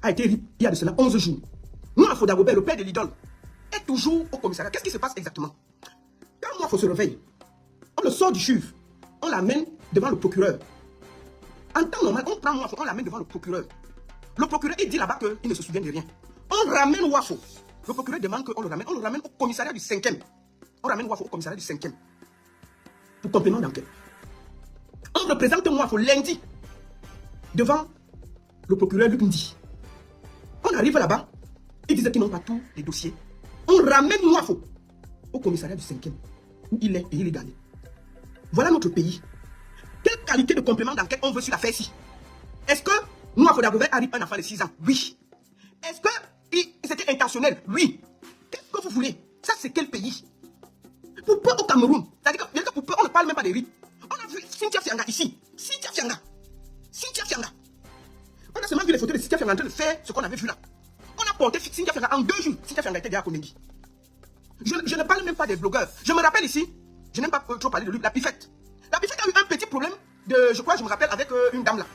a été ri il y a de cela 11 jours. Moafo Dagobert, le père de l'idole, est toujours au commissariat. Qu'est-ce qui se passe exactement? Quand Moafo se réveille, on le sort du chuve, on l'amène devant le procureur. En temps normal, on prend Moafo, on l'amène devant le procureur. Le procureur, il dit là-bas qu'il ne se souvient de rien. On ramène Moafo. Le procureur demande qu'on le ramène. On le ramène au commissariat du 5e. On ramène Moafo au commissariat du 5e. Pour complément d'enquête. On représente Moafo lundi devant le procureur Luc Ndi. On arrive là-bas. Ils disaient qu'ils n'ont pas tous les dossiers. On ramène Moafo au commissariat du 5e. Où il est et il est gagné. Voilà notre pays. Quelle qualité de complément d'enquête on veut sur l'affaire-ci? Est-ce que Moafo Dagobert arrive un enfant de 6 ans? Oui. Est-ce que c'était intentionnel? Oui. Qu'est-ce que vous voulez? Ça, c'est quel pays? Pour peu au Cameroun. C'est-à-dire que pour peu, on ne parle même pas des rites. On a vu Cynthia Fianga ici. Cynthia Fianga. On a seulement vu les photos de Cynthia Fianga en train de faire ce qu'on avait vu là. On a porté Cynthia Fianga en 2 jours. Cynthia Fianga était déjà à Konengi. Je ne parle même pas des blogueurs. Je me rappelle ici, je n'aime pas trop parler de lui, la Pifette. La Pifette a eu un petit problème je me rappelle, avec une dame là.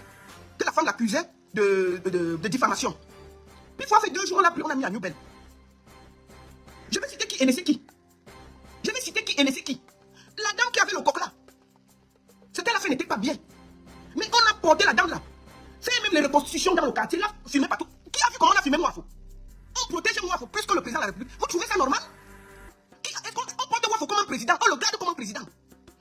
Que la femme l'accusait de diffamation. Puis, il faut faire 2 jours, on a mis à Newbel. Je vais citer qui et laisser qui. La dame qui avait le coq là. C'était la fin, n'était pas bien. Mais on a porté la dame là. Fait même les reconstitutions dans le quartier là, filmé partout. Qui a vu comment on a filmé Moafo? On protège Moafo plus que le président de la République. Vous trouvez ça normal? Est-ce qu'on porte Moafo comme un président? On le garde comme un président.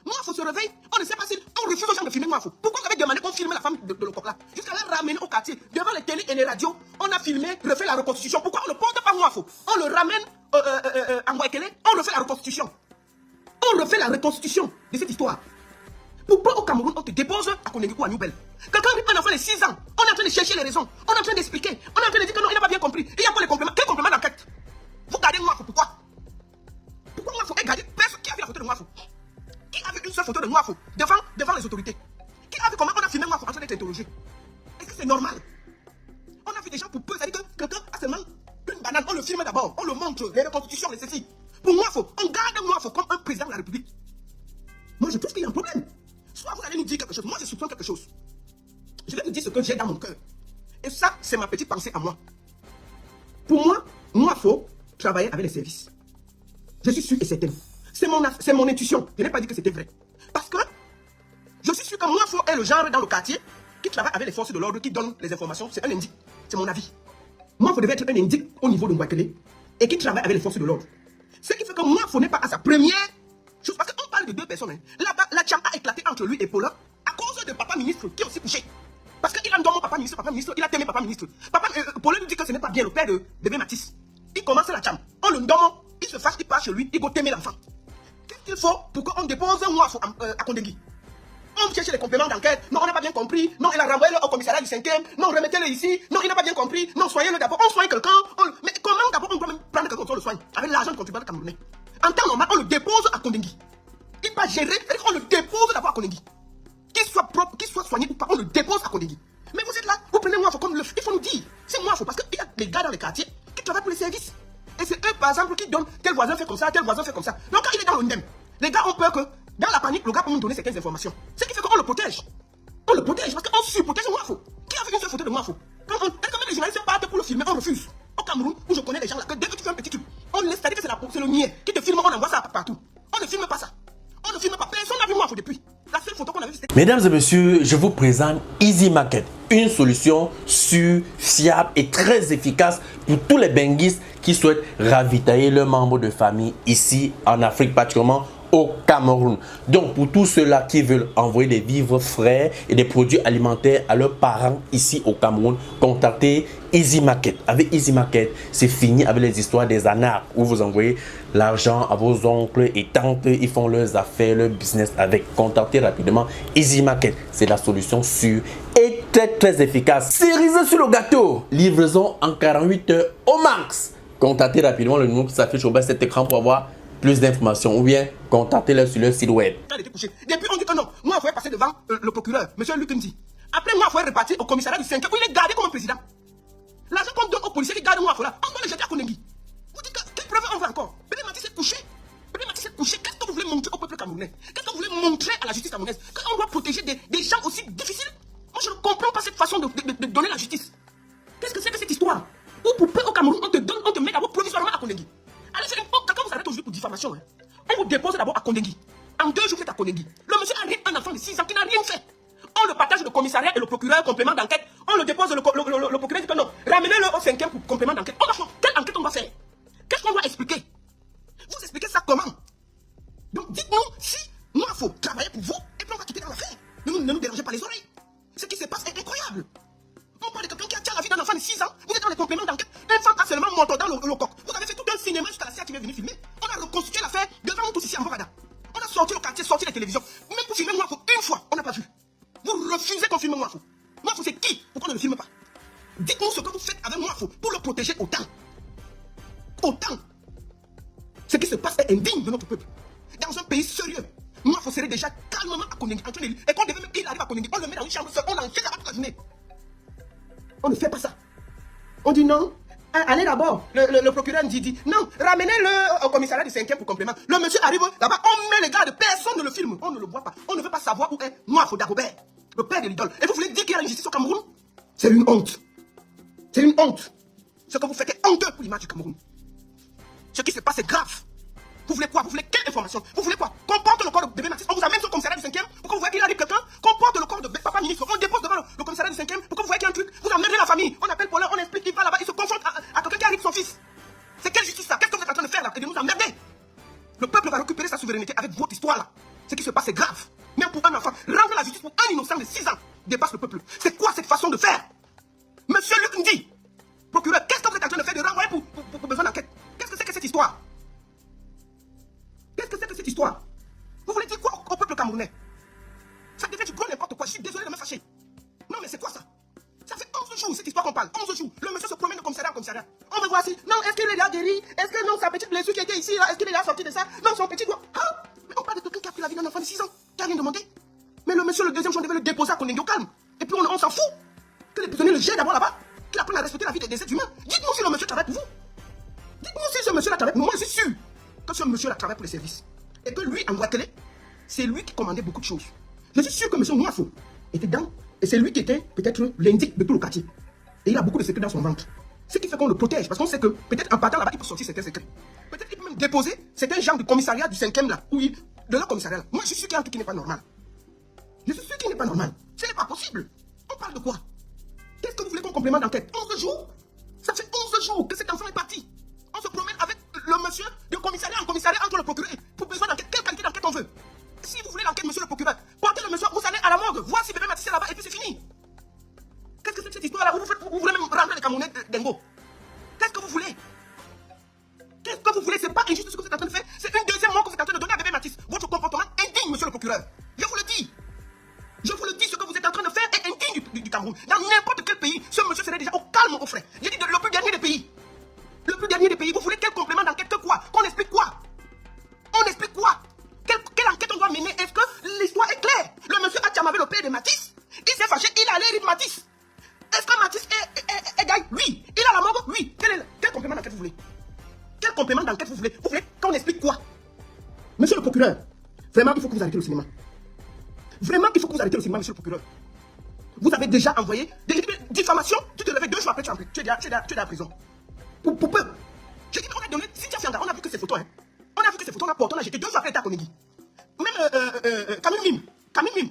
Moafo se réveille, on ne sait pas si on refuse aux gens de filmer Moafo. Pourquoi on avait demandé qu'on filme la femme de le coq là? Jusqu'à la ramener au quartier, devant les télé et les radios, on a filmé, refait la reconstitution. Pourquoi on ne porte pas Moafo? On le ramène à Ngouekele, on refait la reconstitution. On refait la reconstitution de cette histoire. Pourquoi au Cameroun, on te dépose à Konengi ou à Newbel? Quelqu'un arrive un enfant de 6 ans, on est en train de chercher les raisons, on est en train d'expliquer, on est en train de dire que non, il n'a pas bien compris. Il y a pas les compléments. Quel complément d'enquête? Vous gardez Moafo, pourquoi? Pourquoi Moafo est gardé? Personne qui a vu la photo de Moafo. Qui a vu une seule photo de Moafo devant les autorités? Qui a vu comment on a filmé Moafo en train d'être interrogé? Est-ce que c'est normal? On a vu des gens pour peu, c'est-à-dire que quelqu'un a seulement une banane, on le filme d'abord, on le montre, les reconstitutions, les ceci. Pour Moafo, on garde Moafo comme un président de la République. Moi, je trouve qu'il y a un problème. Soit vous allez nous dire quelque chose, moi je soupçonne quelque chose. Je vais vous dire ce que j'ai dans mon cœur. Et ça, c'est ma petite pensée à moi. Pour moi, Moafo travaillait avec les services. Je suis sûr et certain. C'est mon intuition. Je n'ai pas dit que c'était vrai. Parce que je suis sûr que Moafo est le genre dans le quartier qui travaille avec les forces de l'ordre, qui donne les informations. C'est un indique. C'est mon avis. Moafo devait être un indique au niveau de Ngouekele et qui travaille avec les forces de l'ordre. Ce qui fait que Moafo n'est pas à sa première chose. Parce qu'on parle de 2 personnes. Hein. Là-bas, la chambre a éclaté entre lui et Paula à cause de papa ministre qui est aussi couché. Parce qu'il a dormi papa ministre, il a aimé papa ministre. Paula lui dit que ce n'est pas bien le père de bébé Matisse. Il commence la chambre. On le dorme, il se fâche, il part chez lui, il go t'aimer l'enfant. Qu'est-ce qu'il faut pour qu'on dépose Moafo à Kondengi? On cherche les compléments d'enquête. Non, on n'a pas bien compris. Non, il a renvoyé au commissariat du 5e. Non, remettez-le ici. Non, il n'a pas bien compris. Non, soignez-le d'abord. On soigne quelqu'un. Mais comment d'abord on doit même prendre quelqu'un pour le soigne avec l'argent du contribuable camerounais? En temps normal, on le dépose à Kondengi. Il va gérer, c'est-à-dire qu'on le dépose d'abord à Kondengi. Qu'il soit propre, qu'il soit soigné ou pas, on le dépose à Kondengi. Mais vous êtes là, vous prenez Moafo comme l'œuf. Il faut nous dire, c'est Moafo parce qu'il y a des gars dans les quartiers qui travaillent pour les services. Et c'est eux, par exemple, qui donnent tel voisin fait comme ça, tel voisin fait comme ça. Donc quand il est dans le NDEM, les gars ont peur que dans la panique, le gars peut nous donner certaines informations. Ce qui fait qu'on le protège. On le protège parce qu'on surprotège Moafo. Qui a vu une seule photo de Moafo? Quand même les journalistes partent pour le filmer, on refuse. Au Cameroun, où je connais des gens là, que dès que tu fais un petit truc, on laisse, c'est-à-dire que c'est le niais qui te filme, on envoie ça partout. On ne filme pas ça. On ne filme pas. Personne n'a vu Moafo depuis. La seule photo qu'on a vue, c'était... Mesdames et messieurs, je vous présente Easy Market, une solution sûre, fiable et très efficace pour tous les benguistes qui souhaitent ravitailler leurs membres de famille ici en Afrique, particulièrement au Cameroun. Donc pour tous ceux-là qui veulent envoyer des vivres frais et des produits alimentaires à leurs parents ici au Cameroun, contactez Easy Market. Avec Easy Market, c'est fini avec les histoires des anards où vous envoyez l'argent à vos oncles et tantes, ils font leurs affaires, leur business avec. Contactez rapidement Easy Market. C'est la solution sûre et très efficace. Cerise sur le gâteau. Livraison en 48 heures au max. Contactez rapidement le numéro qui s'affiche au bas de cet écran pour avoir plus d'informations ou bien contactez-les sur leur site web. Depuis on dit que non, moi il faut passer devant le procureur, monsieur Luc Ndi. Après moi il faut repartir au commissariat du 5e où il est gardé comme un président. L'argent qu'on donne aux policiers qui gardent moi là, on doit le jeter à Konengi. Vous dites quelle preuve on veut encore? Bébé Matisse est couché. Bébé Matisse est couché. Qu'est-ce que vous voulez montrer au peuple camerounais? Qu'est-ce que vous voulez montrer à la justice camerounaise? Qu'on doit protéger des gens aussi difficiles? Moi je ne comprends pas cette façon de donner la justice. Qu'est-ce que c'est que cette histoire? on le dépose, le procureur dit que non, ramenez-le au 5e pour complément d'enquête. Quelle enquête on va faire? Qu'est-ce qu'on doit expliquer? Vous expliquez ça comment? Donc dites-nous si moi, il faut travailler pour vous et puis on va quitter dans l'affaire. Ne nous dérangez pas les oreilles. Ce qui se passe est incroyable. On parle de quelqu'un qui a tué la vie d'un enfant de 6 ans. Vous êtes dans les compléments d'enquête. Un enfant a seulement monté dans le coq. Vous avez fait tout un cinéma jusqu'à la CIA qui est venue filmer. On a reconstitué l'affaire devant nous tous ici en Bogada. On a sorti le quartier, sorti les télévisions. Même pour filmer Mouafou, une fois, on n'a pas vu. Vous refusez qu'on filme Mouafou. Mouafou, c'est qui? Pourquoi on ne le filme pas? Dites-nous ce que vous faites avec Mouafou pour le protéger autant. Autant. Ce qui se passe est indigne de notre peuple. Dans un pays sérieux, Mouafou serait déjà calmement à Koningui, en train de lire. Et quand il arrive à Koningui, on le met dans une chambre seule, on l'enchaîne toute la journée. On ne fait pas ça. On dit non. Allez d'abord, le procureur dit non, ramenez-le au commissariat du 5e pour complément. Le monsieur arrive là-bas, on met les gars de personne ne le filme, on ne le voit pas. On ne veut pas savoir où est Mouafou Dagobert, le père de l'idole. Et vous voulez dire qu'il y a une justice au Cameroun? C'est une honte. C'est une honte. Ce que vous faites est honteux pour l'image du Cameroun. Ce qui se passe est grave. Vous voulez quoi? Vous voulez quelle information? Vous voulez quoi? Qu'on porte le corps de bébé Mathis, on vous amène sur le commissariat du 5e pour que vous voyez qu'il arrive quelqu'un, qu'on porte le corps de papa ministre, on dépose devant le commissariat du 5e pour que vous voyez qu'il y a un truc, vous emmènez la famille, on appelle Paulin, on explique, il va là-bas, il se confronte à quelqu'un qui arrive son fils. C'est quelle justice ça? Qu'est-ce que vous êtes en train de faire là? Et de nous emmerder. Le peuple va récupérer sa souveraineté avec votre histoire là. Ce qui se passe est grave. Même pour un enfant, rendre la justice pour un innocent de 6 ans dépasse le peuple. C'est quoi cette façon de faire? Monsieur Luc Ndi, procureur, qu'est-ce que vous êtes en train de faire de renvoyer pour besoin d'enquête? Qu'est-ce que c'est que cette histoire? Qu'est-ce que c'est que cette histoire? Vous voulez dire quoi au peuple camerounais? Ça devient du gros n'importe quoi. Je suis désolé de me fâcher. Non, mais c'est quoi ça? Ça fait 11 jours cette histoire qu'on parle. 11 jours. Le monsieur se promène de commissariat en commissariat. On me voit si. Non, est-ce qu'il est déjà guéri? Est-ce que non, sa petite blessure qui était ici, là, est-ce qu'il est déjà sorti de ça? Non, son petit doigt. Ah, mais on parle de quelqu'un qui a pris la vie d'un enfant de 6 ans, qui a rien demandé. Mais le monsieur, le deuxième jour, devait le déposer à Koningui au calme. Et puis on s'en fout. Que les prisonniers le jettent d'abord là-bas. Qu'il apprenne à respecter la vie des êtres humains. Dites-nous si le monsieur travaille pour vous. Dites-nous si ce monsieur-là travaille pour vous. Moi, je suis sûr que ce monsieur-là travaille pour les services. Et que lui, en Ouattélé, c'est lui qui commandait beaucoup de choses. Je suis sûr que M. Mouafou était dedans. Et c'est lui qui était peut-être l'indique de tout le quartier. Et il a beaucoup de secrets dans son ventre. Ce qui fait qu'on le protège. Parce qu'on sait que peut-être en partant là-bas, il peut sortir certains secrets. Peut-être qu'il peut même déposer certains gens du commissariat du 5e là. De leur commissariat là. Moi, je suis sûr qu'il y a un truc qui n'est pas normal. Je suis sûr qu'il n'est pas normal. Ce n'est pas possible. On parle de quoi? Qu'est-ce que vous voulez qu'on complément d'enquête? 11 jours? Ça fait 11 jours que cet enfant est parti. On se promène avec le monsieur de commissariat en commissariat entre le procureur. Pour besoin d'enquête, quelle qualité d'enquête on veut? Si vous voulez l'enquête, monsieur le procureur, portez le monsieur, vous allez à la morgue, voir si bébé Mathis est là-bas et puis c'est fini. Qu'est-ce que c'est que cette histoire-là? Vous voulez même rendre les Camerounais dingo? Qu'est-ce que vous voulez? Qu'est-ce que vous voulez? C'est pas injuste ce que vous êtes en train de faire. C'est une deuxième mort que vous êtes en train de donner à bébé Mathis. Votre comportement indigne, monsieur le procureur. Je vous le dis. Je vous le dis, ce que vous êtes en train de faire est indigne du Cameroun. Dans n'importe quel pays, ce monsieur serait déjà au calme, au frais. J'ai dit le plus dernier des pays. Le plus dernier des pays. Vous voulez quel complément d'enquête que quoi? Qu'on explique quoi? On explique quoi? Quelle enquête on doit mener? Est-ce que l'histoire est claire? Le monsieur a tchamavé le père de Mathis. Il s'est fâché, il a allé rire Mathis. Est-ce que Mathis est gay? Oui. Il a la mort? Oui. Quel complément d'enquête vous voulez? Quel complément d'enquête vous voulez? Vous voulez qu'on explique quoi? Monsieur le procureur, vraiment, il faut que vous arrêtez le cinéma. Vraiment, il faut que vous arrêtez le cinéma, monsieur le procureur. Vous avez déjà envoyé des diffamations. Tu te lèves 2 jours après, tu es à la prison. Pour peu. J'ai dit, on a donné, si tu as fait un gars, on a vu que ces photos, hein. On a vu que ces photos, on a porté, on a jeté 2 jours après, à Koningui. Même Camille Mime.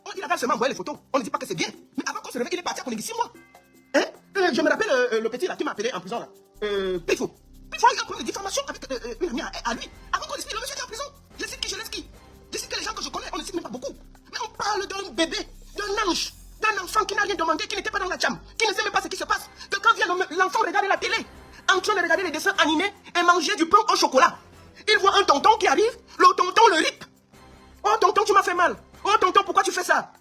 On dit, il avait seulement envoyé les photos. On ne dit pas que c'est bien. Mais avant qu'on se réveille, il est parti à Koningui 6 mois. Hein? Je me rappelle le petit là qui m'a appelé en prison là. Pifo. Pifo, il a pris des diffamations avec une amie à lui. Avant qu'on décide, le monsieur est en prison. Je sais qui, je laisse qui. Je sais que les gens que je connais, on ne cite même pas beaucoup. Mais on parle d'un bébé, d'un ange, d'un enfant qui n'a rien demandé, qui n'était pas dans la jam, qui ne sait même pas ce qui se passe. Que quand vient l'enfant regarder la télé, en train de regarder les dessins animés et manger du pain au chocolat, il voit un tonton qui arrive, le tonton le rip. Oh tonton, tu m'as fait mal. Oh tonton, pourquoi tu fais ça?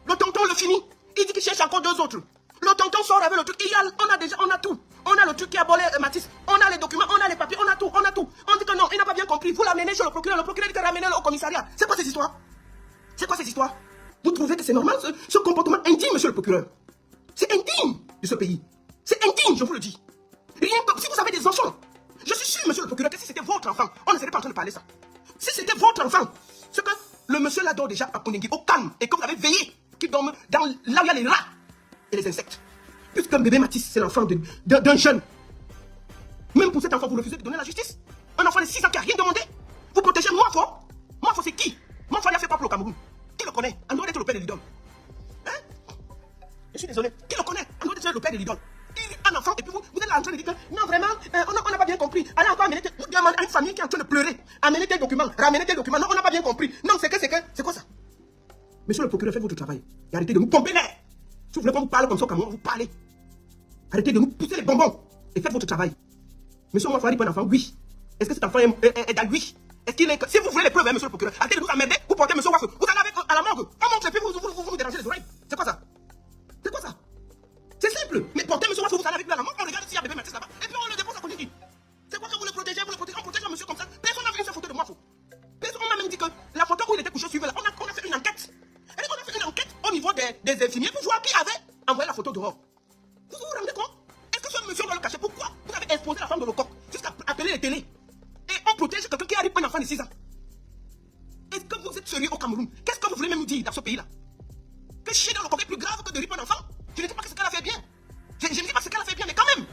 Le tonton le finit. Il dit qu'il cherche encore 2 autres. Le tonton sort avec le truc. On a tout. On a le truc qui a volé Mathis. On a les documents, on a les papiers, on a tout. On dit que non, il n'a pas bien compris. Vous l'amenez chez le procureur dit que ramenez-le au commissariat. C'est quoi cette histoire? C'est quoi cette histoire? Vous trouvez que c'est normal ce comportement indigne, monsieur le procureur? C'est indigne de ce pays. C'est indigne, je vous le dis. Rien que si vous avez des enfants, je suis sûr, monsieur le procureur, que si c'était votre enfant, on ne serait pas en train de parler ça. Si c'était votre enfant, ce que le monsieur là dort déjà à Koningui au calme et que vous avez veillé qu'il dorme là où il y a les rats et les insectes. Puisqu'un bébé Mathis, c'est l'enfant d'un jeune. Même pour cet enfant, vous refusez de donner la justice. Un enfant de 6 ans qui n'a rien demandé. Vous protégez Mouafou. Mouafou, c'est qui? Mouafou, il a fait quoi pour le Cameroun? Qui le connaît? En dehors d'être le père de l'idole. Hein? Je suis désolé. Qui le connaît? En train de le père de l'idole. Il est un enfant et puis vous êtes là en train de dire que non, vraiment, on n'a pas bien compris. Allez encore amener vous demandez à une famille qui est en train de pleurer. Amenez tes documents, ramenez tes documents. Non, on n'a pas bien compris. Non, c'est quoi ça? Monsieur le procureur, faites votre travail. Et arrêtez de nous pomper l'air. Si vous voulez qu'on vous parle comme ça au Cameroun, vous parlez. Arrêtez de nous pousser les bonbons et faites votre travail. Monsieur Mouafari, pas un enfant? Oui. Est-ce que cet enfant est dans lui? Est-ce qu'il est... Si vous voulez les preuves, hein, monsieur le procureur, arrêtez de nous emmerder, vous portez monsieur Waf, vous allez avec à la morgue. On montre les pieds, vous dérangez les oreilles. C'est quoi ça? C'est quoi ça? C'est simple. Mais portez monsieur Waf, vous allez avec lui à la morgue, on regarde s'il y a bébé Mathis là-bas, et puis on le dépose à Kondigi. C'est quoi que vous le protégez, on protège un monsieur comme ça. Personne n'a vu une seule photo de Waf. Personne n'a même dit que la photo où il était couché suivait là, on a fait une enquête. Et on a fait une enquête au niveau des infirmiers pour voir qui avait envoyé la photo dehors. Vous vous rendez compte? Est-ce que ce monsieur va le cacher? Pourquoi vous avez exposé la femme de Lecoq jusqu'à appeler les télés? Et on protège quelqu'un qui arrive un enfant de 6 ans. Est-ce que vous êtes sérieux au Cameroun? Qu'est-ce que vous voulez même nous dire dans ce pays-là? Que chier dans le coq est plus grave que de ripper un enfant? Je ne dis pas que ce qu'elle a fait bien. Je ne dis pas que ce qu'elle a fait bien, mais quand même.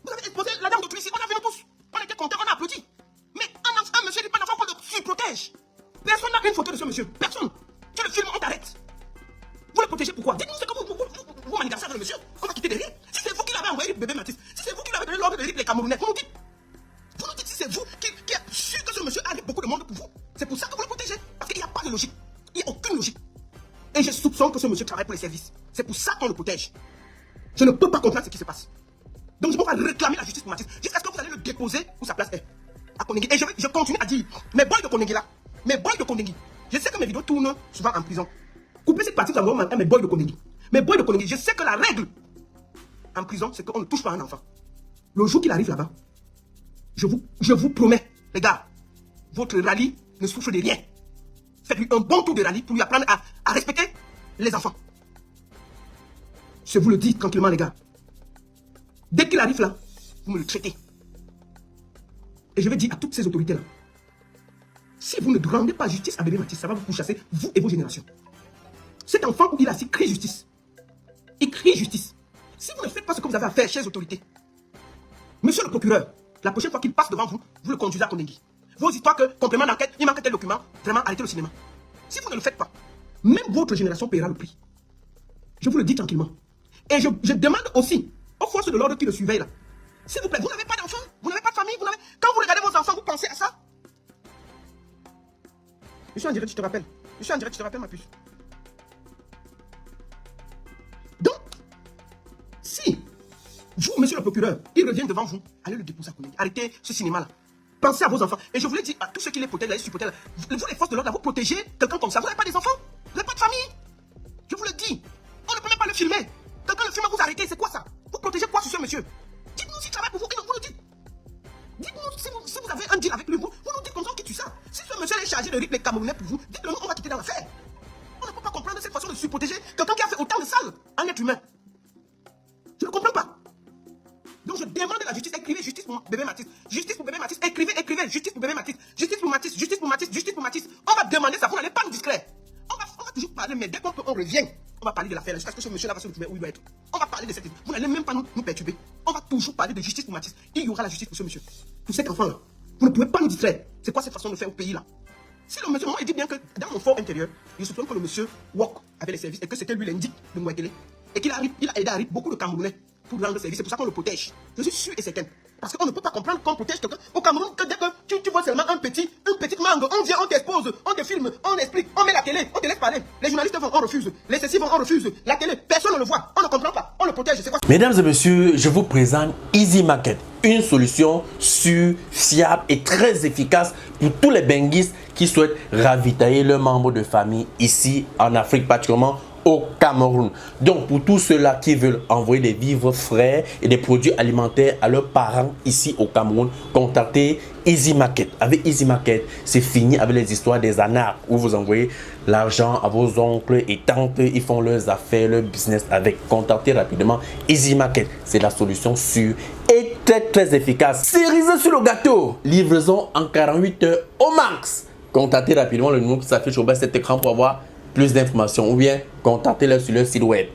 Vous avez exposé la dame d'autrui ici, on a vu nous tous. On était contents, on a applaudi. Mais un monsieur ripper un enfant, on le surprotège. Personne n'a une photo de ce monsieur. Personne. Tu le filmes, on t'arrête. Vous le protégez pourquoi? Dites-nous ce que vous manigancez avec le monsieur. On va quitter derrière. Si c'est vous qui l'avez envoyé bébé Mathis, si c'est vous qui l'avez donné l'ordre de ripper les Camerounais, vous nous dites. Vous nous dites si c'est vous qui a su que ce monsieur a beaucoup de monde pour vous. C'est pour ça que vous le protégez. Parce qu'il n'y a pas de logique. Il n'y a aucune logique. Et je soupçonne que ce monsieur travaille pour les services. C'est pour ça qu'on le protège. Je ne peux pas comprendre ce qui se passe. Donc je vais réclamer la justice pour Mathis. Jusqu'à ce que vous allez le déposer où sa place est. À Kondigi. Et je continue à dire, mes boys de Kondigi là, mes boys de Kondigi. Je sais que mes vidéos tournent souvent en prison. Coupez cette partie, vous envoyez à mes boys de Kondigi. Mes boys de Kondigi, je sais que la règle en prison, c'est qu'on ne touche pas un enfant. Le jour qu'il arrive là-bas, je vous promets, les gars, votre rallye ne souffre de rien. Faites-lui un bon tour de rallye pour lui apprendre à respecter les enfants. Je vous le dis tranquillement, les gars. Dès qu'il arrive là, vous me le traitez. Et je vais dire à toutes ces autorités-là, si vous ne rendez pas justice à bébé Mathis, ça va vous pourchasser, vous et vos générations. Cet enfant où il a assis crie justice. Il crie justice. Si vous ne faites pas ce que vous avez à faire, chers autorités, monsieur le procureur, la prochaine fois qu'il passe devant vous, vous le conduisez à Kondigi. Vos histoires que, complément d'enquête, il manque tel document, vraiment, arrêtez le cinéma. Si vous ne le faites pas, même votre génération paiera le prix. Je vous le dis tranquillement. Et je demande aussi aux forces de l'ordre qui le surveillent là, s'il vous plaît, vous n'avez pas d'enfants, vous n'avez pas de famille, quand vous regardez vos enfants, vous pensez à ça? Je suis en direct, je te rappelle. Je suis en direct, je te rappelle ma puce. Donc, si vous, monsieur le procureur, il revient devant vous, allez le déposer à Kondigi. Arrêtez ce cinéma-là. Pensez à vos enfants. Et je voulais dire à tous ceux qui les protègent, les supporters, vous, les forces de l'ordre, vous protégez quelqu'un comme ça. Vous n'avez pas des enfants, vous n'avez pas de famille. Je vous le dis. On ne peut même pas le filmer. Quelqu'un le filme, vous arrêtez. C'est quoi ça? Vous protégez quoi sur ce monsieur? Dites-nous s'il travaille pour vous. Et vous le dites. Dites-nous si vous avez un deal avec lui. Vous nous dites comme ça qui tue ça. Si ce monsieur est chargé de rip les Camerounais pour vous, dites-le nous, on va quitter dans l'affaire. On ne peut pas comprendre cette façon de surprotéger quelqu'un qui a fait autant de sales en être humain. Je ne comprends pas. Donc je demande la justice, écrivez justice pour bébé Mathis. Justice pour bébé Mathis, écrivez, justice pour bébé Mathis. Justice pour Mathis, justice pour Mathis, justice pour Mathis. On va demander ça, vous n'allez pas nous distraire. On va toujours parler, mais dès qu'on revient, on va parler de l'affaire jusqu'à ce que ce monsieur-là va se retrouver où il doit être. On va parler de cette... Vous n'allez même pas nous perturber. On va toujours parler de justice pour Mathis. Il y aura la justice pour ce monsieur. Pour cet enfant-là. Vous ne pouvez pas nous distraire. C'est quoi cette façon de faire au pays-là? Si le monsieur, moi, il dit bien que dans mon fort intérieur, je soupçonne que le monsieur walk avec les services et que c'était lui l'indique de Mouakele. Et qu'il a aidé à beaucoup de Camerounais pour rendre service. C'est pour ça qu'on le protège. Je suis sûr et certain. Parce qu'on ne peut pas comprendre qu'on protège quelqu'un au Cameroun que dès que tu vois seulement une petite mangue, on vient, on t'expose, on te filme, on explique, on met la télé, on te laisse parler. Les journalistes vont, on refuse. Les ceci vont, on refuse. La télé, personne ne le voit. On ne comprend pas. On le protège. C'est quoi? Mesdames et messieurs, je vous présente Easy Market, une solution sûre, fiable et très efficace pour tous les benguistes qui souhaitent ravitailler leurs membres de famille ici en Afrique, particulièrement au Cameroun. Donc pour tous ceux-là qui veulent envoyer des vivres frais et des produits alimentaires à leurs parents ici au Cameroun, contactez Easy Market. Avec Easy Market, c'est fini avec les histoires des anards où vous envoyez l'argent à vos oncles et tantes, ils font leurs affaires, leur business avec. Contactez rapidement Easy Market. C'est la solution sûre et très efficace. Cerise sur le gâteau, livraison en 48 heures au max. Contactez rapidement le numéro qui s'affiche au bas de cet écran pour avoir plus d'informations ou bien contactez-les sur leur site web.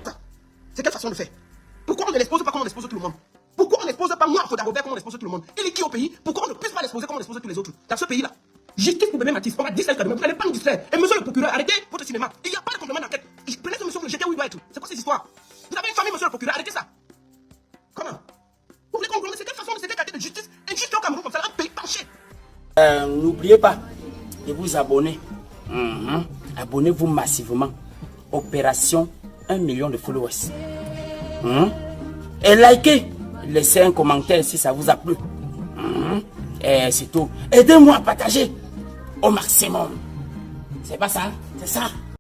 C'est quelle façon de faire? Pourquoi on ne l'expose pas comme on expose tout le monde? Pourquoi on n'expose pas moi, Foda Robert, comme on expose tout le monde? Il est qui au pays? Pourquoi on ne puisse pas l'exposer comme on expose tous les autres? Dans ce pays-là, justice pour bébé Mathis, on va distraire vous n'allez pas nous distraire. Et monsieur le procureur, arrêtez votre cinéma. Il n'y a pas de complément d'enquête. Prenez ce monsieur, le jetez où il doit être. C'est quoi ces histoires? famille, monsieur le procureur, arrêtez ça. Comment? Vous voulez comprendre? C'est quelle façon de cette qualité de justice injuste au Cameroun comme ça, un pays penché? N'oubliez pas de vous abonner. Abonnez-vous massivement. Opération 1 million de followers. Et likez. Laissez un commentaire si ça vous a plu. Et c'est tout. Aidez-moi à partager au maximum. C'est pas ça? C'est ça.